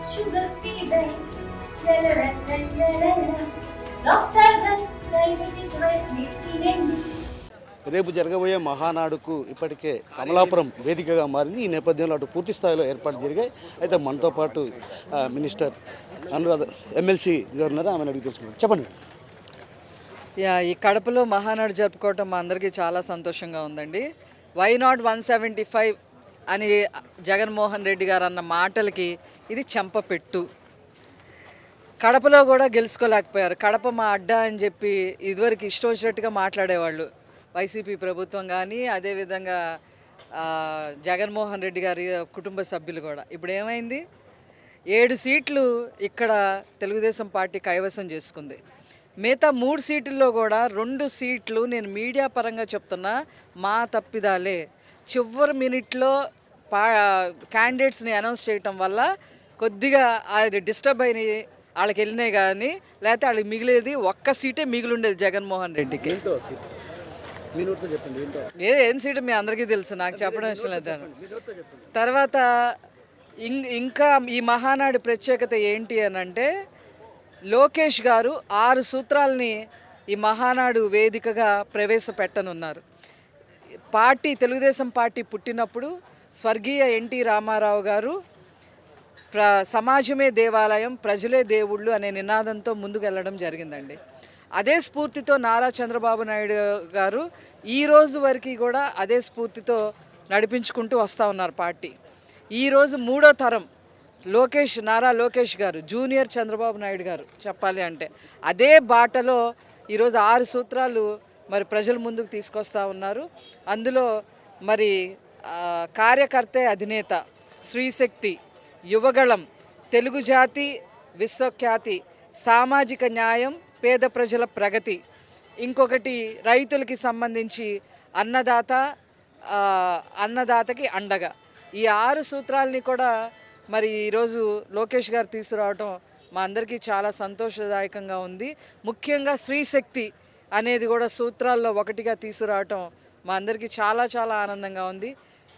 sugar-free diets. La la la la la la la. Dr. Rice Diabetic Rice తినండి. రేపు జరగబోయే మహానాడుకు ఇప్పటికే కమలాపురం వేదికగా మారింది. ఈ నేపథ్యంలో అటు పూర్తి స్థాయిలో ఏర్పాట్లు జరిగాయి. అయితే మనతో పాటు మినిస్టర్ అనురాధ ఎమ్మెల్సీ గారు ఉన్నారు, ఆమెను అడిగి తెలుసుకున్నారు. చెప్పండి. ఈ కడపలో మహానాడు జరుపుకోవటం మా అందరికీ చాలా సంతోషంగా ఉందండి. వై నాట్ 175 అని జగన్మోహన్ రెడ్డి గారు అన్న మాటలకి ఇది చెంపపెట్టు. కడపలో కూడా గెలుచుకోలేకపోయారు. కడప మా అడ్డా అని చెప్పి ఇదివరకు ఇష్టం వచ్చినట్టుగా మాట్లాడేవాళ్ళు వైసీపీ ప్రభుత్వం కానీ, అదేవిధంగా జగన్మోహన్ రెడ్డి గారి కుటుంబ సభ్యులు కూడా. ఇప్పుడు ఏమైంది, 7 సీట్లు ఇక్కడ తెలుగుదేశం పార్టీ కైవసం చేసుకుంది. మిగతా 3 సీట్లలో కూడా 2 సీట్లు నేను మీడియా పరంగా చెప్తున్నా మా తప్పిదాలే. చివరి మినిట్లో క్యాండిడేట్స్ని అనౌన్స్ చేయటం వల్ల కొద్దిగా అది డిస్టర్బ్ అయినాయి, వాళ్ళకి వెళ్ళినాయి. కానీ లేకపోతే వాళ్ళకి మిగిలేది 1 సీటే మిగిలిండేది జగన్మోహన్ రెడ్డికి. ఏం సీటు మీ అందరికీ తెలుసు, నాకు చెప్పడం ఇష్టం లేదు. తర్వాత ఇంకా ఈ మహానాడు ప్రత్యేకత ఏంటి అని అంటే, లోకేష్ గారు 6 సూత్రాలని ఈ మహానాడు వేదికగా ప్రవేశపెట్టనున్నారు. తెలుగుదేశం పార్టీ పుట్టినప్పుడు స్వర్గీయ ఎన్టీ రామారావు గారు సమాజమే దేవాలయం, ప్రజలే దేవుళ్ళు అనే నినాదంతో ముందుకు వెళ్ళడం జరిగిందండి. అదే స్ఫూర్తితో నారా చంద్రబాబు నాయుడు గారు ఈ రోజు వరకు కూడా అదే స్ఫూర్తితో నడిపించుకుంటూ వస్తూ ఉన్నారు పార్టీ. ఈరోజు 3వ తరం నారా లోకేష్ గారు, జూనియర్ చంద్రబాబు నాయుడు గారు చెప్పాలి అంటే అదే బాటలో ఈరోజు 6 సూత్రాలు మరి ప్రజల ముందుకు తీసుకొస్తూ ఉన్నారు. అందులో మరి కార్యకర్తే అధినేత, స్త్రీశక్తి, యువగళం, తెలుగు జాతి విశ్వఖ్యాతి, సామాజిక న్యాయం, పేద ప్రజల ప్రగతి, ఇంకొకటి రైతులకి సంబంధించి అన్నదాతకి అండగా. ఈ 6 సూత్రాలని కూడా మరి ఈరోజు లోకేష్ గారు తీసుకురావటం మా అందరికీ చాలా సంతోషదాయకంగా ఉంది. ముఖ్యంగా స్త్రీశక్తి అనేది కూడా సూత్రాల్లో ఒకటిగా తీసుకురావటం మా అందరికీ చాలా చాలా ఆనందంగా ఉంది.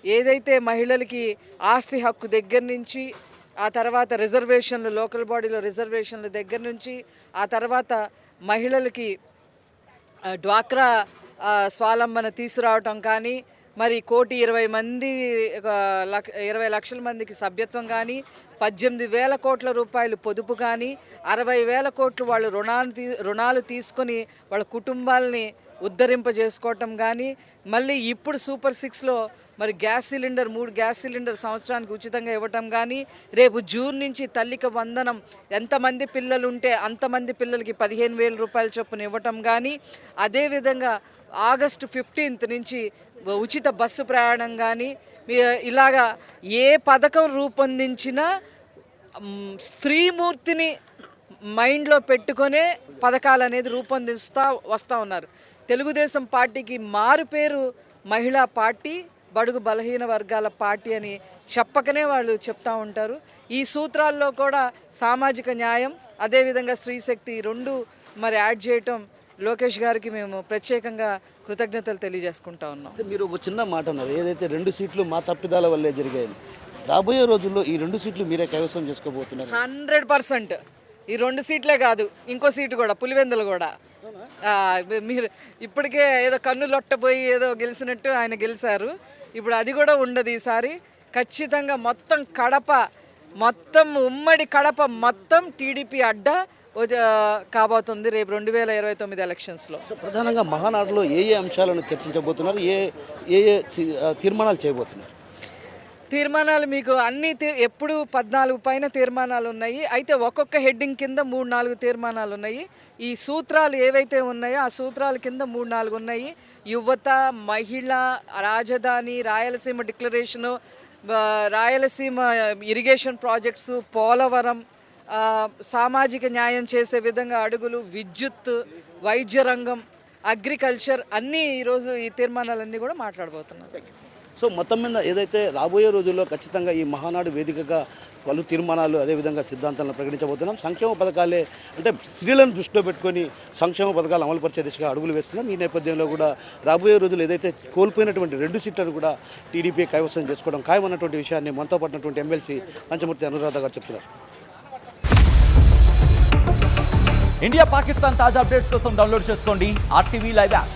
ఏదైతే మహిళలకి ఆస్తి హక్కు దగ్గర నుంచి, ఆ తర్వాత రిజర్వేషన్లు, లోకల్ బాడీలో రిజర్వేషన్ల దగ్గర నుంచి, ఆ తర్వాత మహిళలకి డ్వాక్రా స్వావలంబన తీసుకురావటం కానీ, మరి 1,20 లక్షల మందికి సభ్యత్వం కానీ, 18,000 కోట్ల రూపాయలు పొదుపు కానీ, 60,000 కోట్లు వాళ్ళు రుణాలు తీసుకొని వాళ్ళ కుటుంబాలని ఉద్ధరింపజేసుకోవటం కానీ, మళ్ళీ ఇప్పుడు సూపర్ 6లో మరి 3 గ్యాస్ సిలిండర్ సంవత్సరానికి ఉచితంగా ఇవ్వటం కానీ, రేపు జూన్ నుంచి తల్లికి వందనం, ఎంతమంది పిల్లలు ఉంటే అంతమంది పిల్లలకి 15,000 రూపాయల చొప్పున ఇవ్వటం కానీ, అదేవిధంగా ఆగస్టు 15th నుంచి ఉచిత బస్సు ప్రయాణం కానీ, ఇలాగా ఏ పథకం రూపొందించినా స్త్రీమూర్తిని మైండ్లో పెట్టుకొనే పథకాలు అనేది రూపొందిస్తూ వస్తూ ఉన్నారు. తెలుగుదేశం పార్టీకి మారు పేరు మహిళా పార్టీ, బడుగు బలహీన వర్గాల పార్టీ అని చెప్పకనే వాళ్ళు చెప్తూ ఉంటారు. ఈ సూత్రాల్లో కూడా సామాజిక న్యాయం, అదేవిధంగా స్త్రీశక్తి 2 మరి యాడ్ చేయటం లోకేష్ గారికి మేము ప్రత్యేకంగా కృతజ్ఞతలు తెలియజేసుకుంటా ఉన్నాం. మీరు ఒక చిన్న మాట అన్నారు, ఏదైతే 2 సీట్లు మా తప్పిదాల వల్లే జరిగాయని. రాబోయే రోజుల్లో ఈ 2 సీట్లు మీరే కైవసం చేసుకోబోతున్నారు? 100%. ఈ 2 సీట్లే కాదు, ఇంకో సీటు కూడా, పులివెందులు కూడా. మీరు ఇప్పటికే ఏదో కన్ను లొట్టపోయి ఏదో గెలిచినట్టు ఆయన గెలిచారు. ఇప్పుడు అది కూడా ఉండదు. ఈసారి ఖచ్చితంగా మొత్తం కడప, మొత్తం ఉమ్మడి కడప మొత్తం టీడీపీ అడ్డా కాబోతుంది రేపు 2029 ఎలక్షన్స్లో. ప్రధానంగా మహానాడులో ఏ అంశాలను చర్చించబోతున్నారు, ఏ తీర్మానాలు చేయబోతున్నారు? తీర్మానాలు మీకు అన్ని ఎప్పుడు 14 పైన తీర్మానాలు ఉన్నాయి. అయితే ఒక్కొక్క హెడ్డింగ్ కింద 3-4 తీర్మానాలు ఉన్నాయి. ఈ సూత్రాలు ఏవైతే ఉన్నాయో ఆ సూత్రాల కింద 3-4 ఉన్నాయి. యువత, మహిళ, రాజధాని, Rayalaseema declaration, Rayalaseema irrigation projects, Polavaram, సామాజిక న్యాయం చేసే విధంగా అడుగులు, విద్యుత్, వైద్య రంగం, అగ్రికల్చర్ అన్నీ ఈరోజు ఈ తీర్మానాలన్నీ కూడా మాట్లాడబోతున్నారు. సో మొత్తం మీద ఏదైతే రాబోయే రోజుల్లో ఖచ్చితంగా ఈ మహానాడు వేదికగా పలు తీర్మానాలు, అదేవిధంగా సిద్ధాంతాలను ప్రకటించబోతున్నాం. సంక్షేమ పథకాలే అంటే స్త్రీలను దృష్టిలో పెట్టుకొని సంక్షేమ పథకాలు అమలుపరిచే దిశగా అడుగులు వేస్తున్నాం. ఈ నేపథ్యంలో కూడా రాబోయే రోజులు ఏదైతే కోల్పోయినటువంటి 2 సీట్లను కూడా టీడీపీ కైవసం చేసుకోవడం ఖాయమన్నటువంటి విషయాన్ని మనతో పడినటువంటి ఎమ్మెల్సీ పంచమూర్తి అనురాధ గారు చెప్తున్నారు. ఇండియా పాకిస్తాన్ తాజా అప్డేట్స్ కోసం డౌన్లోడ్ చేసుకోండి RTV లైవ్ యాప్.